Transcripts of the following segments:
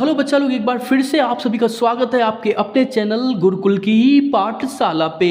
Hello बच्चा लोग, एक बार फिर से आप सभी का स्वागत है आपके अपने चैनल गुरुकुल की पाठशाला पे।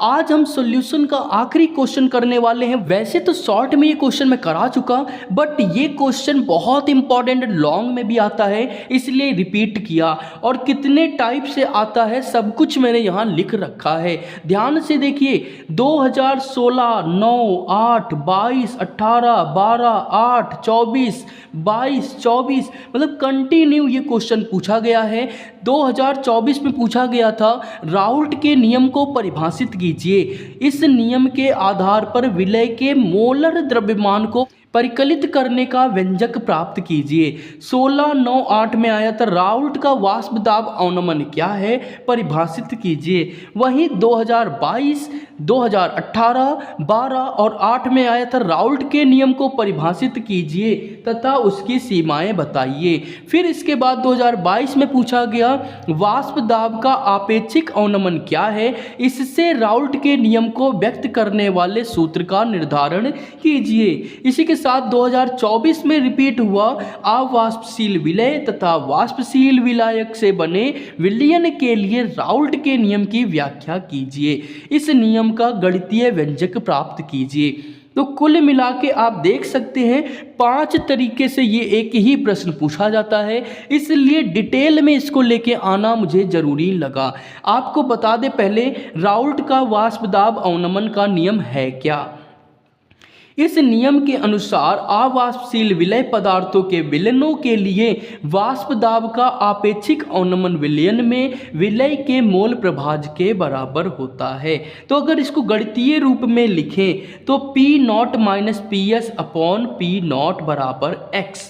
आज हम सॉल्यूशन का आखिरी क्वेश्चन करने वाले हैं। वैसे तो शॉर्ट में ये क्वेश्चन मैं करा चुका, बट ये क्वेश्चन बहुत इंपॉर्टेंट लॉन्ग में भी आता है, इसलिए रिपीट किया। और कितने टाइप से आता है सब कुछ मैंने यहाँ लिख रखा है, ध्यान से देखिए। 2016, 9, 8, 22, 18, 12, 8, 24, 22, 24, मतलब कंटिन्यू ये क्वेश्चन पूछा गया है। 2024 में पूछा गया था, राउल्ट के नियम को परिभाषित कीजिए। इस नियम के आधार पर विलय के मोलर द्रव्यमान को परिकलित करने का व्यंजक प्राप्त कीजिए। 16/9/8 में आया था, राउल्ट का वाष्प दाब अवनमन क्या है, परिभाषित कीजिए। वहीं 2022, 2018, 12 और 8 में आया था, राउल्ट के नियम को परिभाषित कीजिए तथा उसकी सीमाएं बताइए। फिर इसके बाद 2022 में पूछा गया, वाष्प दाब का आपेक्षिक अवनमन क्या है, इससे राउल्ट के नियम को व्यक्त करने वाले सूत्र का निर्धारण कीजिए। इसी के साथ 2024 में रिपीट हुआ, अवाष्पशील विलय तथा वाष्पशील विलायक से बने विलयन के लिए राउल्ट के नियम की व्याख्या कीजिए। इस नियम का गणितीय व्यंजक प्राप्त कीजिए। तो कुल मिला के आप देख सकते हैं 5 तरीके से ये एक ही प्रश्न पूछा जाता है, इसलिए डिटेल में इसको लेके आना मुझे ज़रूरी लगा। आपको बता दें पहले, राउल्ट का वाष्प दाब अवनमन का नियम है क्या। इस नियम के अनुसार अवाष्पशील विलय पदार्थों के विलयनों के लिए वाष्प दाब का आपेक्षिक अवनमन विलयन में विलय के मोल प्रभाज के बराबर होता है। तो अगर इसको गणितीय रूप में लिखें तो P0 - PS अपॉन P0 बराबर x।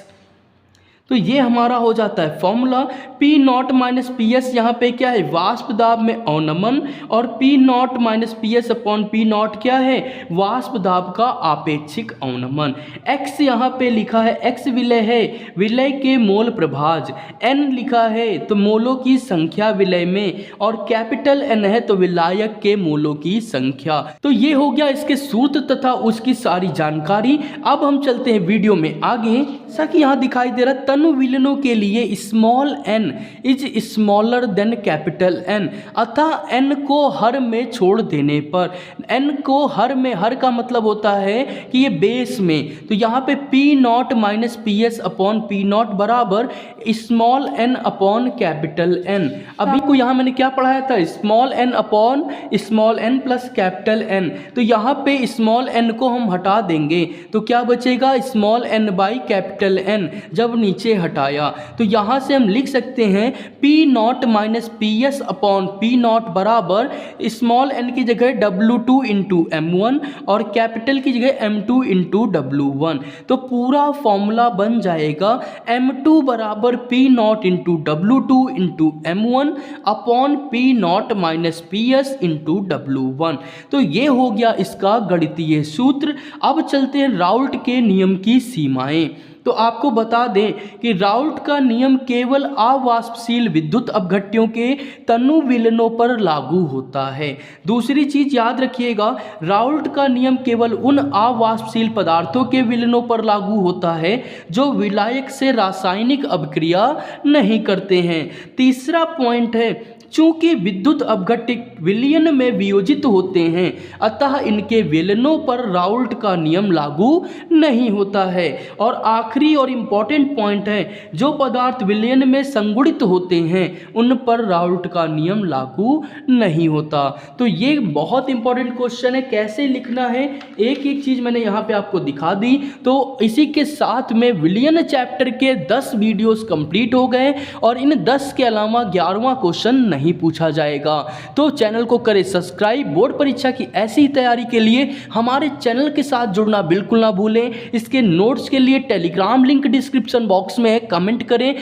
तो ये हमारा हो जाता है फॉर्मूला। P0 - PS यहाँ पे क्या है, वाष्प दाब में अवनमन, और P0 - PS अपॉन P0 क्या है, वाष्प दाब का आपेक्षिक अवनमन। x यहाँ पे लिखा है, x विलय है, विलय के मोल प्रभाज। n लिखा है तो मोलों की संख्या विलय में, और कैपिटल N है तो विलायक के मोलों की संख्या। तो ये हो गया इसके सूत्र तथा उसकी सारी जानकारी। अब हम चलते हैं वीडियो में आगे। जैसा कि यहाँ दिखाई दे रहा है, तनु विलयनों के लिए small n is smaller than capital N, अतः n को हर में छोड़ देने पर, n को हर में, हर का मतलब होता है कि ये बेस में, तो यहाँ पे P0 - PS अपॉन P0 बराबर small n upon capital N। अभी को यहाँ मैंने क्या पढ़ाया था, small n upon small n plus capital N। तो यहाँ पे स्मॉल n को हम हटा देंगे तो क्या बचेगा, small n by capital N। जब नीचे हटाया तो यहाँ से हम लिख सकते हैं P0 - PS अपॉन P0 बराबर स्मॉल n की जगह W2 इंटू M1 और कैपिटल की जगह M2 इंटू W1। तो पूरा फॉर्मूला बन जाएगा M2 बराबर P0 into W2 into M1 upon P0 - PS into W1। तो ये हो गया इसका गणितीय सूत्र। अब चलते हैं राउल्ट के नियम की सीमाएं। तो आपको बता दें कि राउल्ट का नियम केवल अवाष्पशील विद्युत अपघट्यों के तनु विलयनों पर लागू होता है। दूसरी चीज याद रखिएगा, राउल्ट का नियम केवल उन अवाष्पशील पदार्थों के विलयनों पर लागू होता है जो विलायक से रासायनिक अभिक्रिया नहीं करते हैं। तीसरा पॉइंट है, चूंकि विद्युत अपघट्य विलयन में वियोजित होते हैं, अतः इनके विलयनों पर राउल्ट का नियम लागू नहीं होता है। और आखिरी और इम्पॉर्टेंट पॉइंट है, जो पदार्थ विलयन में संगुणित होते हैं उन पर राउल्ट का नियम लागू नहीं होता। तो ये बहुत इंपॉर्टेंट क्वेश्चन है, कैसे लिखना है एक एक चीज मैंने यहाँ पे आपको दिखा दी। तो इसी के साथ में विलयन चैप्टर के 10 वीडियोस कंप्लीट हो गए, और इन 10 के अलावा 11वां क्वेश्चन नहीं पूछा जाएगा। तो चैनल को करें सब्सक्राइब। बोर्ड परीक्षा की ऐसी ही तैयारी के लिए हमारे चैनल के साथ जुड़ना बिल्कुल ना भूलें। इसके नोट्स के लिए टेलीग्राम लिंक डिस्क्रिप्शन बॉक्स में है, कमेंट करें।